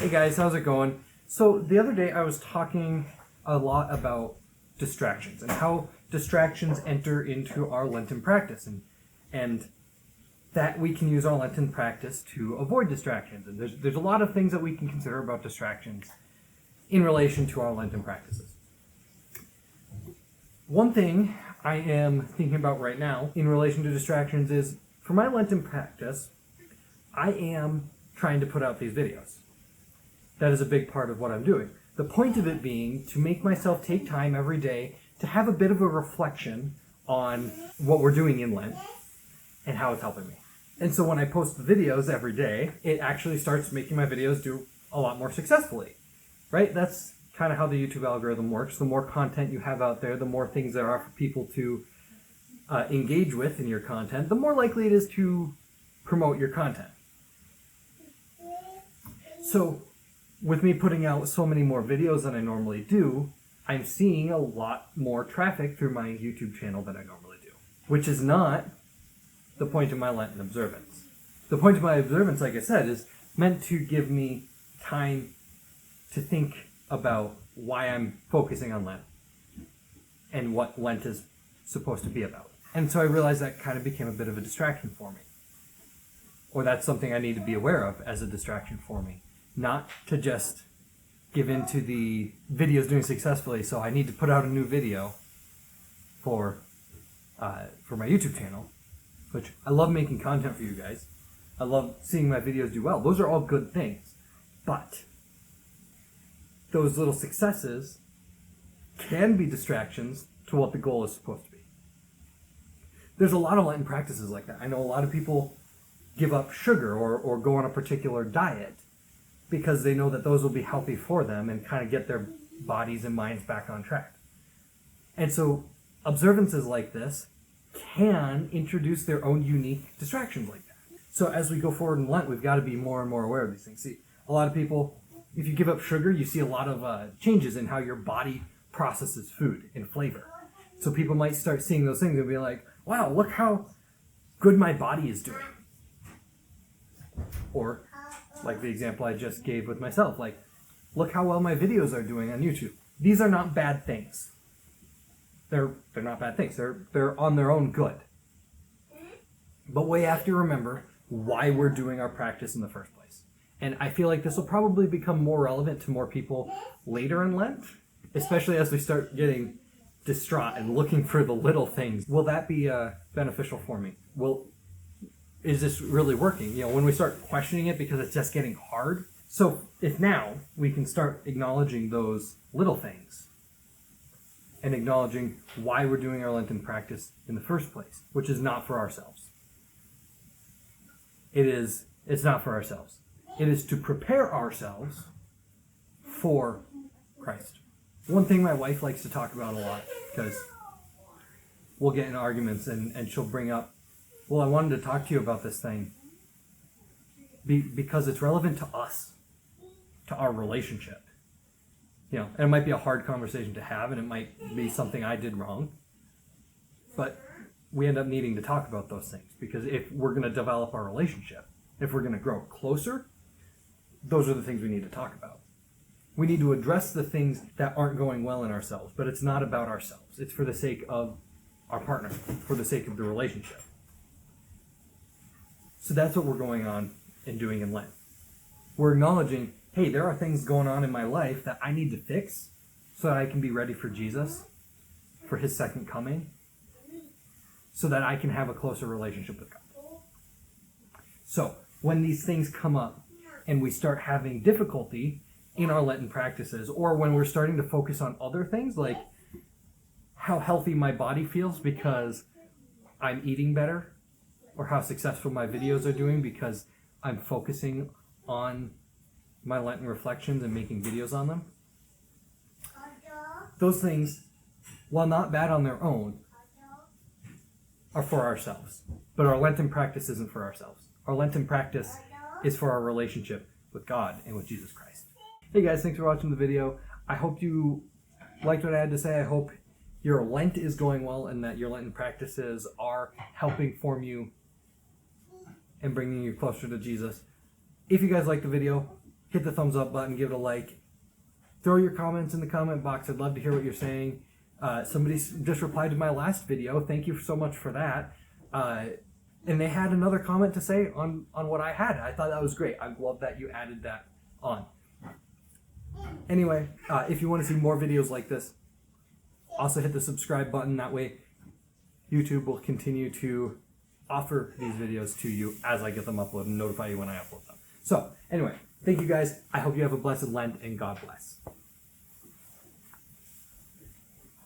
Hey guys, how's it going? So the other day I was talking a lot about distractions and how distractions enter into our Lenten practice and that we can use our Lenten practice to avoid distractions. And there's a lot of things that we can consider about distractions in relation to our Lenten practices. One thing I am thinking about right now in relation to distractions is for my Lenten practice, I am trying to put out these videos. That is a big part of what I'm doing. The point of it being to make myself take time every day to have a bit of a reflection on what we're doing in Lent and how it's helping me. And so when I post the videos every day, it actually starts making my videos do a lot more successfully, right? That's kind of how the YouTube algorithm works. The more content you have out there, the more things there are for people to engage with in your content, the more likely it is to promote your content. So with me putting out so many more videos than I normally do, I'm seeing a lot more traffic through my YouTube channel than I normally do, which is not the point of my Lenten observance. The point of my observance, like I said, is meant to give me time to think about why I'm focusing on Lent and what Lent is supposed to be about. And so I realized that kind of became a bit of a distraction for me. Or that's something I need to be aware of as a distraction for me. Not to just give into the videos doing successfully, so I need to put out a new video for my YouTube channel, which I love making content for you guys. I love seeing my videos do well. Those are all good things. But those little successes can be distractions to what the goal is supposed to be. There's a lot of Lenten practices like that. I know a lot of people give up sugar or go on a particular diet because they know that those will be healthy for them and kind of get their bodies and minds back on track. And so observances like this can introduce their own unique distractions like that. So as we go forward in Lent, we've got to be more and more aware of these things. See, a lot of people, if you give up sugar, you see a lot of changes in how your body processes food and flavor. So people might start seeing those things and be like, wow, look how good my body is doing. Or like the example I just gave with myself, like, look how well my videos are doing on YouTube. These are not bad things. They're not bad things. They're on their own good. But we have to remember why we're doing our practice in the first place. And I feel like this will probably become more relevant to more people later in Lent, especially as we start getting distraught and looking for the little things. Will that be beneficial for me? Is this really working? You know, when we start questioning it because it's just getting hard. So if now we can start acknowledging those little things and acknowledging why we're doing our Lenten practice in the first place, which is not for ourselves. It's not for ourselves. It is to prepare ourselves for Christ. One thing my wife likes to talk about a lot, because we'll get in arguments and she'll bring up, well, I wanted to talk to you about this thing because it's relevant to us, to our relationship. You know, and it might be a hard conversation to have, and it might be something I did wrong, but we end up needing to talk about those things because if we're going to develop our relationship, if we're going to grow closer, those are the things we need to talk about. We need to address the things that aren't going well in ourselves, but it's not about ourselves. It's for the sake of our partner, for the sake of the relationship. So that's what we're going on and doing in Lent. We're acknowledging, hey, there are things going on in my life that I need to fix so that I can be ready for Jesus, for his second coming, so that I can have a closer relationship with God. So when these things come up and we start having difficulty in our Lenten practices, or when we're starting to focus on other things like how healthy my body feels because I'm eating better, or how successful my videos are doing because I'm focusing on my Lenten reflections and making videos on them. Those things, while not bad on their own, are for ourselves. But our Lenten practice isn't for ourselves. Our Lenten practice is for our relationship with God and with Jesus Christ. Hey guys, thanks for watching the video. I hope you liked what I had to say. I hope your Lent is going well and that your Lenten practices are helping form you and bringing you closer to Jesus. If you guys like the video, hit the thumbs up button, give it a like. Throw your comments in the comment box. I'd love to hear what you're saying. Somebody just replied to my last video. Thank you so much for that. And they had another comment to say on what I had. I thought that was great. I love that you added that on. Anyway, if you want to see more videos like this, also hit the subscribe button. That way YouTube will continue to offer these videos to you as I get them uploaded and notify you when I upload them. So anyway, thank you guys. I hope you have a blessed Lent and God bless.